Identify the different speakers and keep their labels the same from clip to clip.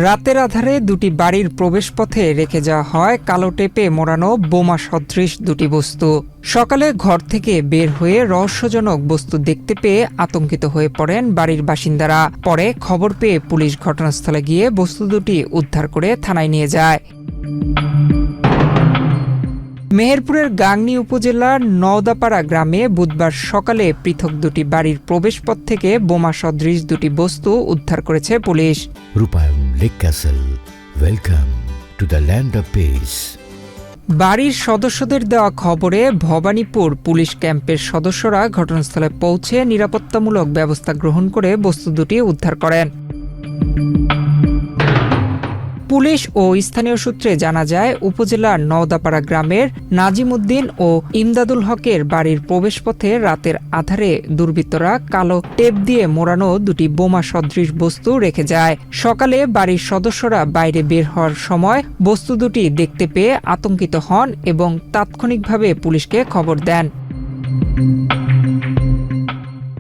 Speaker 1: রাতের আধারে দুটি বাড়ির প্রবেশপথে রেখে যাওয়া হয় কালো টেপে মোড়ানো বোমা সদৃশ দুটি বস্তু। সকালে ঘর থেকে বের হয়ে রহস্যজনক বস্তু দেখতে পেয়ে আতঙ্কিত হয়ে পড়েন বাড়ির বাসিন্দারা। পরে খবর পেয়ে পুলিশ ঘটনাস্থলে গিয়ে বস্তু দুটি উদ্ধার করে থানায় নিয়ে যায়। মেহেরপুরের গাংনী উপজেলার নওদাপাড়া গ্রামে বুধবার সকালে পৃথক দুটি বাড়ির প্রবেশপথ থেকে বোমা সদৃশ দুটি বস্তু উদ্ধার করেছে পুলিশ।
Speaker 2: রূপায়ণ lake castle, welcome to the land of piece.
Speaker 1: বাড়ির সদস্যদের দেওয়া খবরে ভবানীপুর পুলিশ ক্যাম্পের সদস্যরা ঘটনাস্থলে পৌঁছে নিরাপত্তামূলক ব্যবস্থা গ্রহণ করে বস্তু দুটি উদ্ধার করেন। পুলিশ ও স্থানীয় সূত্রে জানা যায়, উপজেলার নওদাপাড়া গ্রামের নাজিম উদ্দিন ও ইমদাদুল হকের বাড়ির প্রবেশপথে রাতের আধারে দুর্বৃত্তরা কালো টেপ দিয়ে মোড়ানো দুটি বোমা সদৃশ বস্তু রেখে যায়। সকালে বাড়ির সদস্যরা বাইরে বের হওয়ার সময় বস্তু দুটি দেখতে পেয়ে আতঙ্কিত হন এবং তাৎক্ষণিকভাবে পুলিশকে খবর দেন।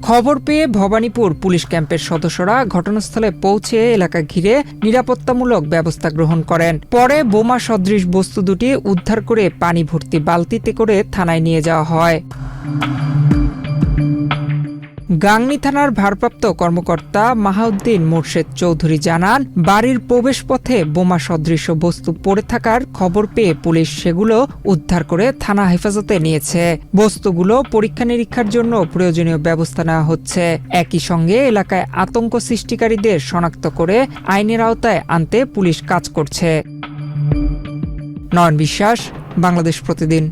Speaker 1: খবর পেয়ে ভবানীপুর পুলিশ ক্যাম্পের সদস্যরা ঘটনাস্থলে পৌঁছে এলাকা ঘিরে নিরাপত্তামূলক ব্যবস্থা গ্রহণ করেন। পরে বোমা সদৃশ বস্তু দুটি উদ্ধার করে পানি ভর্তি বালতিতে করে থানায় নিয়ে যাওয়া হয়। গাংনী থানার ভারপ্রাপ্ত কর্মকর্তা মাহাউদ্দিন মোর্শেদ চৌধুরী জানান, বাড়ির প্রবেশপথে বোমা সদৃশ বস্তু পড়ে থাকার খবর পেয়ে পুলিশ সেগুলো উদ্ধার করে থানা হেফাজতে নিয়েছে। বস্তুগুলো পরীক্ষা নিরীক্ষার জন্য প্রয়োজনীয় ব্যবস্থা নেওয়া হচ্ছে। একই সঙ্গে এলাকায় আতঙ্ক সৃষ্টিকারীদের শনাক্ত করে আইনের আওতায় আনতে পুলিশ কাজ করছে। নয়ন বিশ্বাস, বাংলাদেশ প্রতিদিন।